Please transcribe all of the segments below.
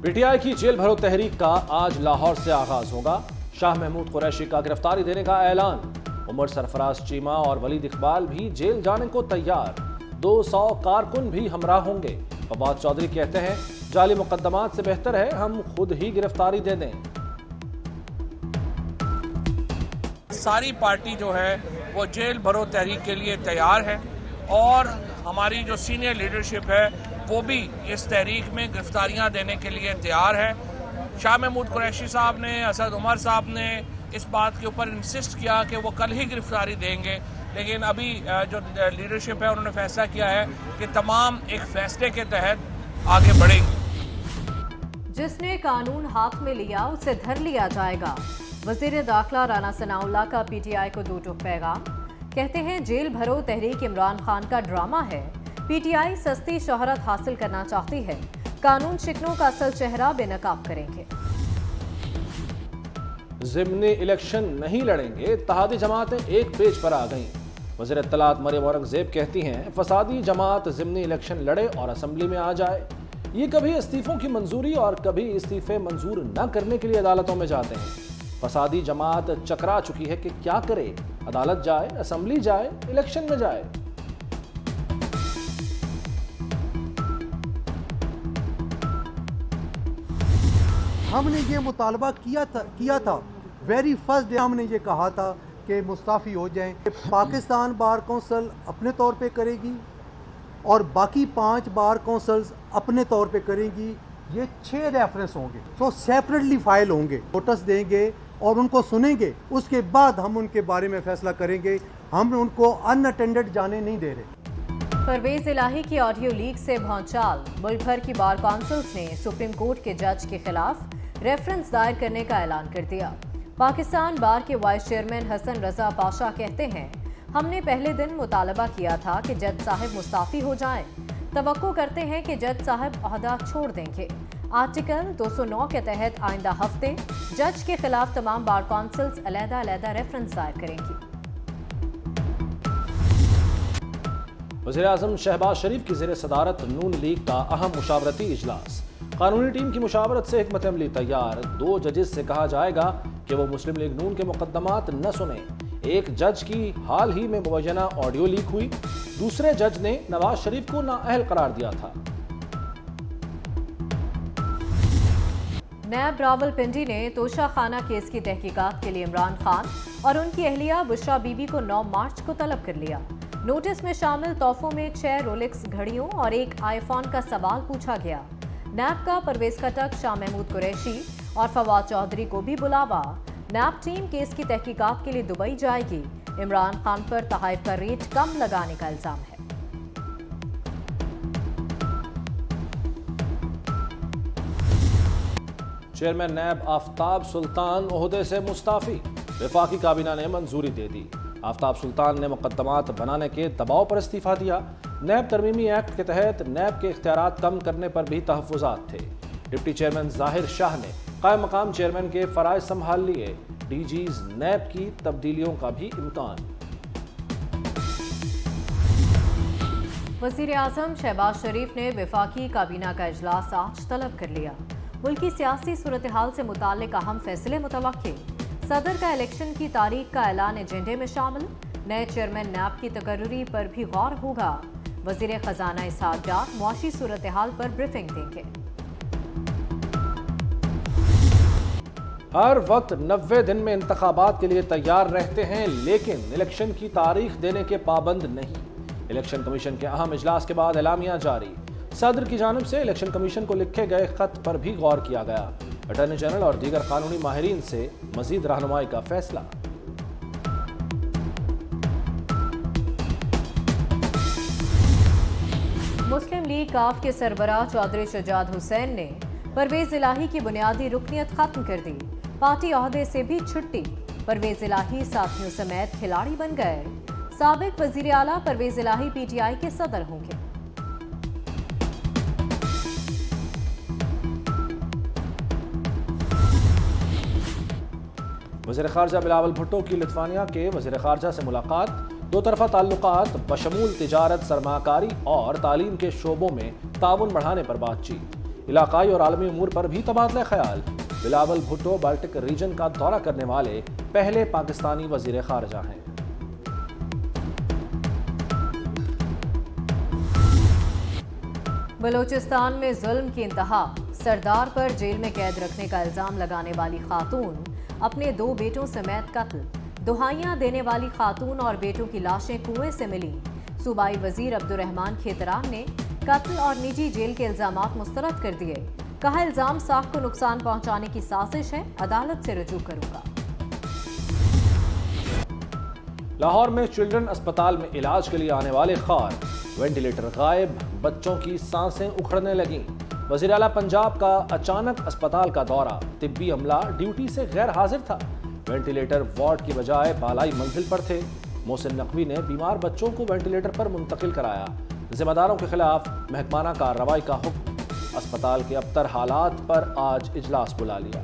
P T I کی jail بھرو تحریک کا آج لاہور سے آغاز ہوگا۔ شاہ محمود قریشی کا گرفتاری دینے کا اعلان۔ عمر سرفراز چیمہ اور ولید اقبال بھی جیل جانے کو تیار۔ 200 کارکن بھی ہمراہ ہوں گے۔ فواد چودھری کہتے ہیں جعلی مقدمات سے بہتر ہے ہم خود ہی گرفتاری دے دیں۔ ساری پارٹی جو ہے وہ جیل بھرو تحریک کے لیے تیار ہے اور ہماری جو سینئر لیڈرشپ ہے وہ بھی اس تحریک میں گرفتاریاں دینے کے لیے تیار ہے۔ شاہ محمود قریشی صاحب نے، اسد عمر صاحب نے اس بات کے اوپر انسسٹ کیا کہ وہ کل ہی گرفتاری دیں گے، لیکن ابھی جو لیڈرشپ ہے انہوں نے فیصلہ کیا ہے کہ تمام ایک فیصلے کے تحت آگے بڑھیں گے۔ جس نے قانون ہاتھ میں لیا اسے دھر لیا جائے گا۔ وزیر داخلہ رانا ثناء اللہ کا پی ٹی آئی کو دو ٹوک پیغام۔ کہتے ہیں جیل بھرو تحریک عمران خان کا ڈرامہ ہے۔ پی ٹی آئی سستی شہرت حاصل کرنا چاہتی ہے۔ قانون شکنوں کا اصل چہرہ بے نقاب کریں گے۔ ضمنی الیکشن نہیں لڑیں گے، اتحادی جماعتیں ایک پیج پر آ گئیں۔ وزیر اطلاعات مریم اورنگزیب کہتی ہیں فسادی جماعت ضمنی الیکشن لڑے اور اسمبلی میں آ جائے۔ یہ کبھی استعفوں کی منظوری اور کبھی استعفے منظور نہ کرنے کے لیے عدالتوں میں جاتے ہیں۔ فسادی جماعت چکرا چکی ہے کہ کیا کرے، عدالت جائے، اسمبلی جائے، الیکشن میں جائے۔ ہم نے یہ مطالبہ کیا تھا ویری فرسٹ ڈے، ہم نے یہ کہا تھا کہ مستعفی ہو جائیں۔ پاکستان بار کونسل اپنے طور پہ کرے گی اور باقی 5 بار کونسلز اپنے طور پہ کریں گی۔ یہ 6 ریفرنس ہوں گے، تو سیپریٹلی فائل ہوں گے، نوٹس دیں گے اور ان کو سنیں گے۔ اس کے بعد ہم ان کے بارے میں فیصلہ کریں گے۔ ہم ان کو ان اٹینڈڈ جانے نہیں دے رہے۔ پرویز الہی کی آڈیو لیک سے بھونچال۔ ملک بھر کی بار کونسلز نے سپریم کورٹ کے جج کے خلاف ریفرنس دائر کرنے کا اعلان کر دیا۔ پاکستان بار کے وائس چیئرمین حسن رضا پاشا کہتے ہیں ہم نے پہلے دن مطالبہ کیا تھا کہ جج صاحب مستعفی ہو جائیں۔ توقع کرتے ہیں کہ جج صاحب عہدہ چھوڑ دیں گے۔ آرٹیکل 209 کے تحت آئندہ ہفتے جج کے خلاف تمام بار کونسلز علیحدہ ریفرنس دائر کریں گی۔ وزیراعظم شہباز شریف کی زیر صدارت نون لیگ کا اہم مشاورتی اجلاس۔ قانونی ٹیم کی مشاورت سے حکمت عملی تیار۔ 2 ججز سے کہا جائے گا کہ وہ مسلم لیگ نون کے مقدمات نہ سنیں۔ ایک جج کی حال ہی میں مبینہ آڈیو لیک ہوئی، دوسرے جج نے نواز شریف کو نااہل قرار دیا تھا۔ نیب راول پنڈی نے توشہ خانہ کیس کی تحقیقات کے لیے عمران خان اور ان کی اہلیہ بشرا بی بی کو 9 مارچ کو طلب کر لیا۔ نوٹس میں شامل تحفوں میں 6 رولکس گھڑیوں اور ایک آئی فون کا سوال پوچھا گیا۔ نیب کا پرویز خٹک، شاہ محمود قریشی اور فواد چودھری کو بھی بلاوا۔ نیب ٹیم کیس کی تحقیقات کے لیے دبئی جائے گی۔ عمران خان پر تحائف کا ریٹ کم لگانے کا الزام ہے۔ چیئرمین نیب آفتاب سلطان عہدے سے مستعفی۔ وفاقی کابینہ نے منظوری دے دی۔ آفتاب سلطان نے مقدمات بنانے کے دباؤ پر استعفیٰ دیا۔ نیب ترمیمی ایکٹ کے تحت نیب کے اختیارات کم کرنے پر بھی تحفظات تھے۔ ڈپٹی چیئرمین ظاہر شاہ نے قائم مقام چیئرمین کے فرائض سنبھال لیے۔ ڈی جیز نیب کی تبدیلیوں کا بھی امکان۔ وزیر اعظم شہباز شریف نے وفاقی کابینہ کا اجلاس آج طلب کر لیا۔ ملکی سیاسی صورتحال سے متعلق اہم فیصلے متوقع۔ صدر کا الیکشن کی تاریخ کا اعلان ایجنڈے میں شامل۔ نئے چیئرمین نیب کی تقرری پر بھی غور ہوگا۔ وزیر خزانہ اسحاق ڈار معاشی صورتحال پر بریفنگ دیں گے۔ ہر وقت 90 دن میں انتخابات کے لیے تیار رہتے ہیں، لیکن الیکشن کی تاریخ دینے کے پابند نہیں۔ الیکشن کمیشن کے اہم اجلاس کے بعد اعلامیہ جاری۔ صدر کی جانب سے الیکشن کمیشن کو لکھے گئے خط پر بھی غور کیا گیا۔ اٹارنی جنرل اور دیگر قانونی ماہرین سے مزید رہنمائی کا فیصلہ۔ مسلم لیگ کاف کے سربراہ چودھری شجاعت حسین نے پرویز الہی کی بنیادی رکنیت ختم کر دی۔ پارٹی عہدے سے بھی چھٹی۔ پرویز الہی ساتھیوں سمیت کھلاڑی بن گئے۔ سابق وزیر اعلیٰ پرویز الہی پی ٹی آئی کے صدر ہوں گے۔ وزیر خارجہ بلاول بھٹو کی لتھوانیا کے وزیر خارجہ سے ملاقات۔ 2 طرفہ تعلقات بشمول تجارت، سرمایہ کاری اور تعلیم کے شعبوں میں تعاون بڑھانے پر بات چیت۔ علاقائی اور عالمی امور پر بھی تبادلہ خیال۔ بلاول بھٹو بالٹک ریجن کا دورہ کرنے والے پہلے پاکستانی وزیر خارجہ ہیں۔ بلوچستان میں ظلم کی انتہا، سردار پر جیل میں قید رکھنے کا الزام لگانے والی خاتون اپنے 2 بیٹوں سمیت قتل، دہائیاں دینے والی خاتون اور بیٹوں کی لاشیں کنویں سے ملی۔ صوبائی وزیر عبدالرحمان کھیتران نے قتل اور نجی جیل کے الزامات مسترد کر دیے، کہا الزام ساکھ کو نقصان پہنچانے کی سازش ہے، عدالت سے رجوع کروں گا۔ لاہور میں چلڈرن اسپتال میں علاج کے لیے آنے والے خوار، وینٹیلیٹر غائب، بچوں کی سانسیں اکھڑنے لگیں۔ وزیر اعلیٰ پنجاب کا اچانک اسپتال کا دورہ، طبی عملہ ڈیوٹی سے غیر حاضر تھا، وینٹیلیٹر وارڈ کی بجائے بالائی منزل پر تھے۔ محسن نقوی نے بیمار بچوں کو وینٹیلیٹر پر منتقل کرایا۔ ذمہ داروں کے خلاف محکمانہ کارروائی کا حکم، اسپتال کے ابتر حالات پر آج اجلاس بلا لیا۔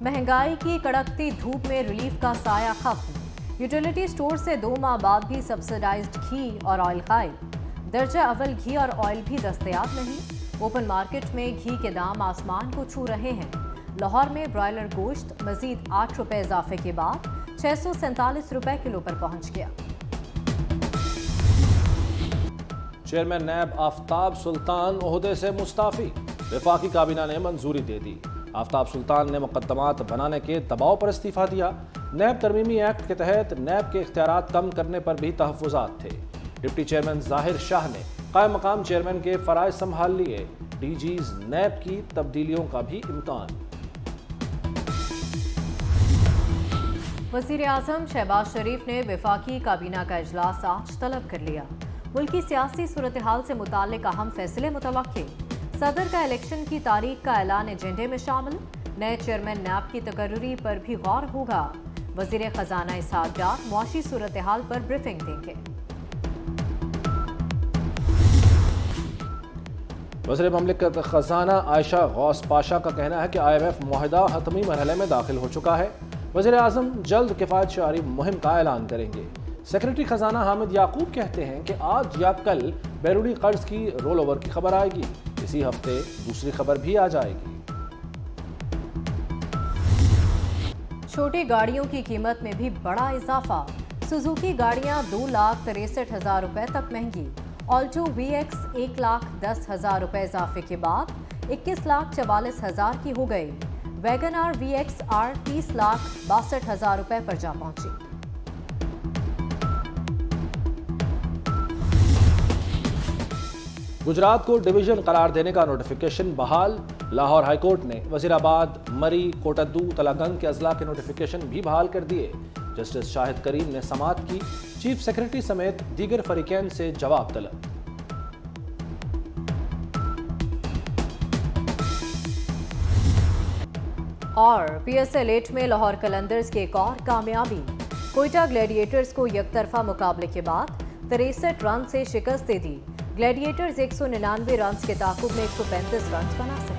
مہنگائی کی کڑکتی دھوپ میں ریلیف کا سایہ ختم، یوٹیلیٹی سٹور سے 2 ماہ بعد بھی سبسڈائزڈ گھی اور آئل غائب، درجہ اول گھی اور آئل بھی دستیاب نہیں۔ اوپن مارکیٹ میں گھی کے دام آسمان کو چھو رہے ہیں۔ لاہور میں برائلر گوشت مزید 8 روپے اضافے کے بعد 647 روپے کلو پر پہنچ گیا۔ چیئرمین نیب آفتاب سلطان عہدے سے مستعفی، وفاقی کابینہ نے منظوری دے دی۔ آفتاب سلطان نے مقدمات بنانے کے دباؤ پر استعفیٰ دیا۔ نیب ترمیمی ایکٹ کے تحت نیب کے اختیارات کم کرنے پر بھی تحفظات تھے۔ ڈپٹی چیئرمین ظاہر شاہ نے قائم مقام چیئرمین کے فرائض سنبھال لیے۔ ڈی جیز نیب کی تبدیلیوں کا بھی امکان۔ وزیر اعظم شہباز شریف نے وفاقی کابینہ کا اجلاس آج طلب کر لیا۔ ملکی سیاسی صورتحال سے متعلق اہم فیصلے متوقع، صدر کا الیکشن کی تاریخ کا اعلان ایجنڈے میں شامل، نئے چیئرمین نیب کی تقرری پر بھی غور ہوگا۔ وزیر خزانہ اسحاق ڈار معاشی صورتحال پر بریفنگ دیں گے۔ وزیر مملکت خزانہ عائشہ غوث پاشا کا کہنا ہے کہ IMF معاہدہ حتمی مرحلے میں داخل ہو چکا ہے۔ وزیر اعظم جلد کفایت شعاری مہم کا اعلان کریں گے۔ سیکرٹری خزانہ حامد یعقوب کہتے ہیں کہ آج یا کل بیرونی قرض کی رول اوور کی خبر آئے گی، اسی ہفتے دوسری خبر بھی آ جائے گی۔ چھوٹی گاڑیوں کی قیمت میں بھی بڑا اضافہ، سوزوکی گاڑیاں 2,63,000 روپے تک مہنگی، آلٹو VX 1,10,000 روپے اضافے کے بعد 21,44,000 کی ہو گئی، ویگن آر VX R 30,62,000 روپے پر جا پہنچی۔ گجرات کو ڈویژن قرار دینے کا نوٹیفیکیشن بحال، لاہور ہائی کورٹ نے وزیر آباد، مری، کوٹدو، تلنگانگ کے اضلاع کے نوٹیفیکیشن بھی بحال کر دیے۔ جسٹس شاہد کریم نے سماعت کی، چیف سیکرٹری سمیت دیگر فریقین سے جواب طلب۔ اور PSL 8 میں لاہور قلندرز کی ایک اور کامیابی، کوئٹہ گلیڈیٹرز کو یک طرفہ مقابلے کے بعد 63 رن سے شکست دے دی۔ گلیڈیٹرز 199 رنز کے تعاقب میں 135 رنز بنا سکے۔